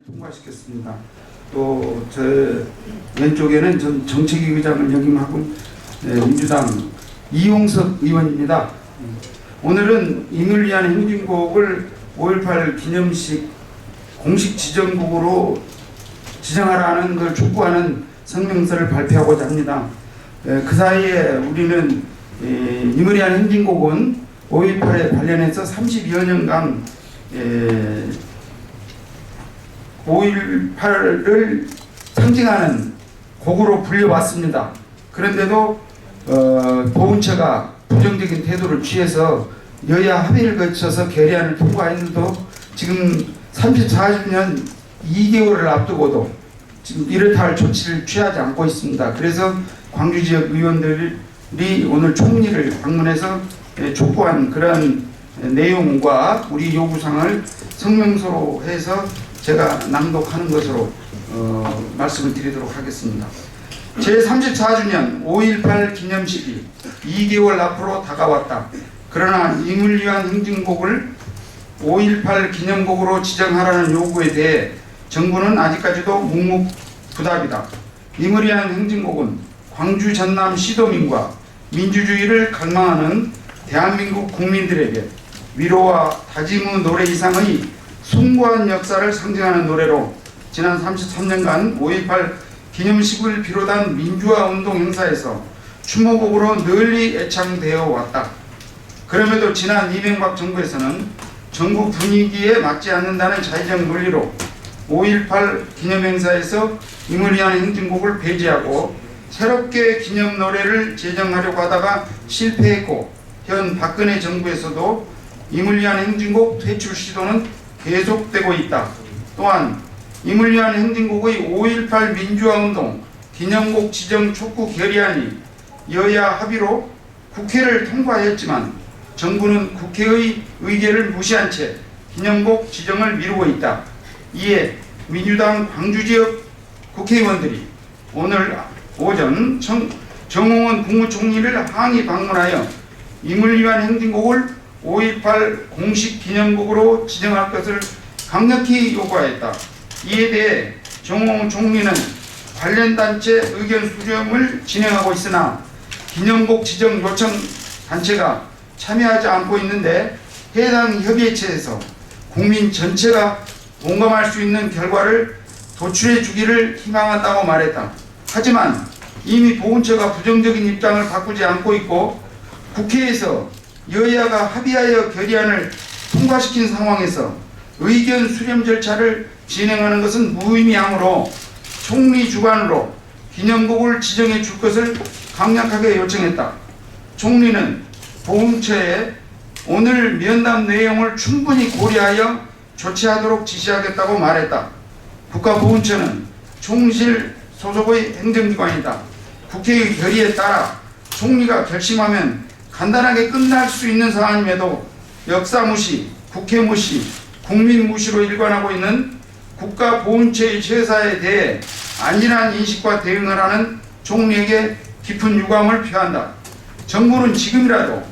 통과시켰습니다. 또 저 왼쪽에는 전 정책위 의장을 역임하고 민주당 이용석 의원입니다. 오늘은 임을 위한 행진곡을 5.18 기념식 공식 지정곡으로 지정하라는 걸 촉구하는 성명서를 발표하고자 합니다. 그 사이에 우리는 임을 위한 행진곡은 5.18에 관련해서 30여 년간 5.18을 상징하는 곡으로 불려왔습니다. 그런데도 보훈처가 부정적인 태도를 취해서 여야 합의를 거쳐서 결의안을 통과했는데도 지금 34주년 2개월을 앞두고도 지금 이렇다 할 조치를 취하지 않고 있습니다. 그래서 광주 지역 의원들이 오늘 총리를 방문해서 촉구한 그런 내용과 우리 요구사항을 성명서로 해서 제가 낭독하는 것으로 말씀을 드리도록 하겠습니다. 제34주년 5.18 기념식이 2개월 앞으로 다가왔다. 그러나 임을 위한 행진곡을 5.18 기념곡으로 지정하라는 요구에 대해 정부는 아직까지도 묵묵부답이다. 임을 위한 행진곡은 광주 전남 시도민과 민주주의를 갈망하는 대한민국 국민들에게 위로와 다짐의 노래 이상의 숭고한 역사를 상징하는 노래로 지난 33년간 5.18 기념식을 비롯한 민주화 운동 행사에서 추모곡으로 널리 애창되어 왔다. 그럼에도 지난 이명박 정부에서는 정부 분위기에 맞지 않는다는 자의적 논리로 5.18 기념행사에서 임을 위한 행진곡을 폐지하고 새롭게 기념 노래를 제정하려고 하다가 실패했고, 현 박근혜 정부에서도 임을 위한 행진곡 퇴출 시도는 계속되고 있다. 또한 임을 위한 행진곡의 5.18 민주화운동 기념곡 지정 촉구 결의안이 여야 합의로 국회를 통과했지만 정부는 국회의 의결을 무시한 채 기념곡 지정을 미루고 있다. 이에 민주당 광주지역 국회의원들이 오늘 오전 정홍원 국무총리를 항의 방문하여 임을 위한 행진곡을 5.18 공식 기념곡으로 지정할 것을 강력히 요구하였다. 이에 대해 정홍원 총리는 관련 단체 의견 수렴을 진행하고 있으나 기념곡 지정 요청 단체가 참여하지 않고 있는데 해당 협의체에서 국민 전체가 공감할 수 있는 결과를 도출해 주기를 희망한다고 말했다. 하지만 이미 보훈처가 부정적인 입장을 바꾸지 않고 있고 국회에서 여야가 합의하여 결의안을 통과시킨 상황에서 의견 수렴 절차를 진행하는 것은 무의미하므로 총리 주관으로 기념곡을 지정해 줄 것을 강력하게 요청했다. 총리는 보훈처에 오늘 면담 내용을 충분히 고려하여 조치하도록 지시하겠다고 말했다. 국가보훈처는 총리실 소속의 행정기관이다. 국회의 결의에 따라 총리가 결심하면 간단하게 끝날 수 있는 사안임에도 역사 무시, 국회 무시, 국민 무시로 일관하고 있는 국가보훈처의 제사에 대해 안일한 인식과 대응을 하는 총리에게 깊은 유감을 표한다. 정부는 지금이라도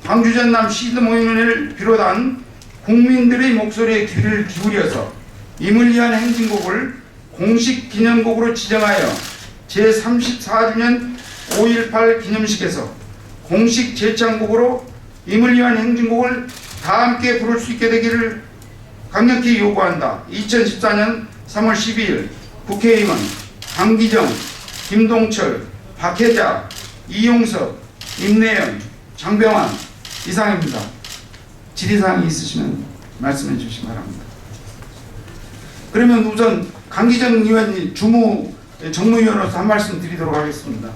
광주 전남 시도민을 비롯한 국민들의 목소리에 귀를 기울여서 임을 위한 행진곡을 공식 기념곡으로 지정하여 제34주년 5.18 기념식에서 공식 제창곡으로 임을 위한 행진곡을 다 함께 부를 수 있게 되기를 강력히 요구한다. 2014년 3월 12일 국회의원 강기정, 김동철, 박혜자, 이용석, 임내연, 장병환 이상입니다. 질의사항이 있으시면 말씀해 주시기 바랍니다. 그러면 우선 강기정 의원이 정무위원으로서 한 말씀 드리도록 하겠습니다.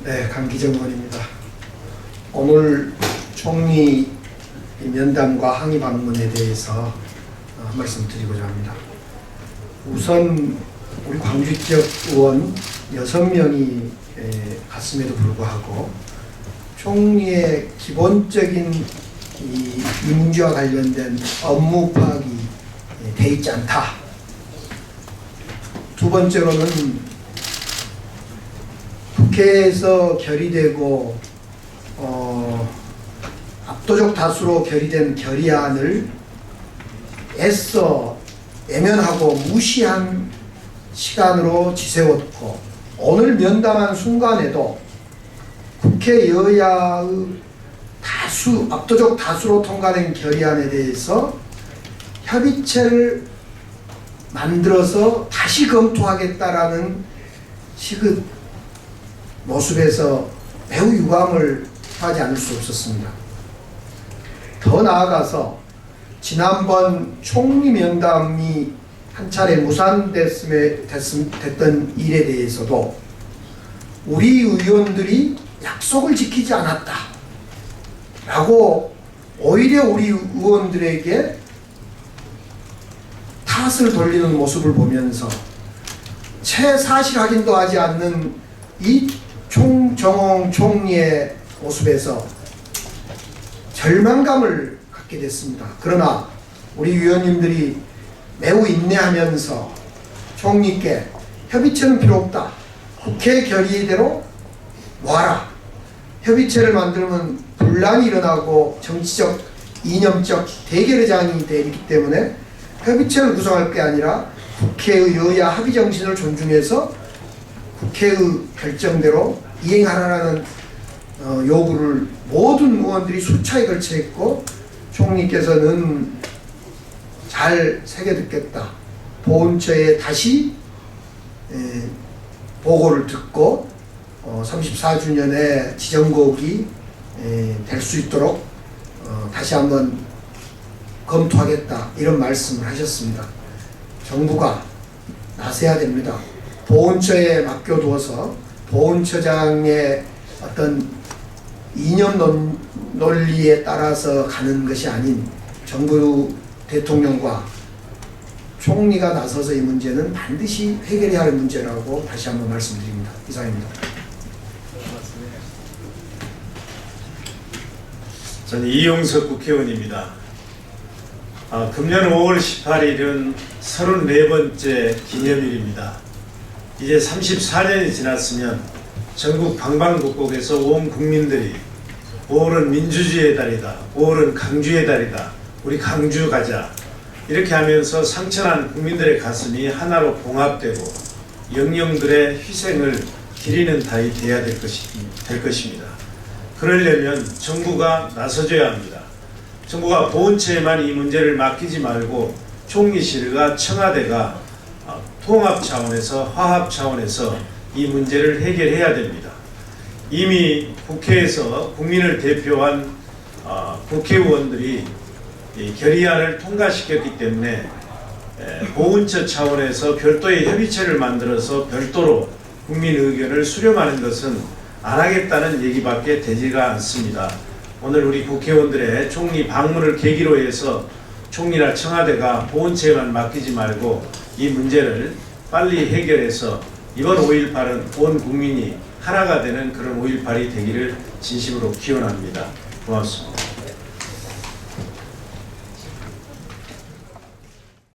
네, 강기정 의원입니다. 오늘 총리 면담과 항의 방문에 대해서 한 말씀 드리고자 합니다. 우선 우리 광주 지역 의원 6명이 갔음에도 불구하고 총리의 기본적인 이 민주와 관련된 업무 파악이 돼 있지 않다. 두 번째로는 국회에서 결의되고 압도적 다수로 결의된 결의안을 애써 애면하고 무시한 시간으로 지새웠고 오늘 면담한 순간에도 국회 여야의 압도적 다수로 통과된 결의안에 대해서 협의체를 만들어서 다시 검토하겠다라는 식의 모습에서 매우 유감을 하지 않을 수 없었습니다. 더 나아가서 지난번 총리 면담이 한 차례 무산됐던 일에 대해서도 우리 의원들이 약속을 지키지 않았다 라고 오히려 우리 의원들에게 탓을 돌리는 모습을 보면서 채 사실 확인도 하지 않는 이 정홍 총리의 모습에서 절망감을 갖게 됐습니다. 그러나 우리 위원님들이 매우 인내하면서 총리께 협의체는 필요 없다. 국회 결의대로 와라. 협의체를 만들면 분란이 일어나고 정치적, 이념적 대결의장이 되기 때문에 협의체를 구성할 게 아니라 국회의 여야 합의 정신을 존중해서 국회의 결정대로 이행하라는 요구를 모든 의원들이 수차에 걸쳐 했고 총리께서는 잘 새겨듣겠다. 보훈처에 다시 보고를 듣고 34주년의 지정곡이 될 수 있도록 다시 한번 검토하겠다 이런 말씀을 하셨습니다. 정부가 나서야 됩니다. 보훈처에 맡겨두어서 보훈처장의 어떤 이념 논리에 따라서 가는 것이 아닌 정부 대통령과 총리가 나서서 이 문제는 반드시 해결해야 할 문제라고 다시 한번 말씀드립니다. 이상입니다. 저는 이용석 국회의원입니다. 금년 5월 18일은 34번째 기념일입니다. 이제 34년이 지났으면 전국 방방곡곡에서 온 국민들이 5월은 민주주의의 달이다. 5월은 강주의 달이다. 우리 강주 가자. 이렇게 하면서 상처난 국민들의 가슴이 하나로 봉합되고 영령들의 희생을 기리는 달이 되어야 될 것입니다. 그러려면 정부가 나서줘야 합니다. 정부가 보훈처에만 이 문제를 맡기지 말고 총리실과 청와대가 통합 차원에서 화합 차원에서 이 문제를 해결해야 됩니다. 이미 국회에서 국민을 대표한 국회의원들이 이 결의안을 통과시켰기 때문에 보훈처 차원에서 별도의 협의체를 만들어서 별도로 국민 의견을 수렴하는 것은 안 하겠다는 얘기밖에 되지가 않습니다. 오늘 우리 국회의원들의 총리 방문을 계기로 해서 총리나 청와대가 보훈처에만 맡기지 말고 이 문제를 빨리 해결해서 이번 5.18은 온 국민이 하나가 되는 그런 5.18이 되기를 진심으로 기원합니다. 고맙습니다.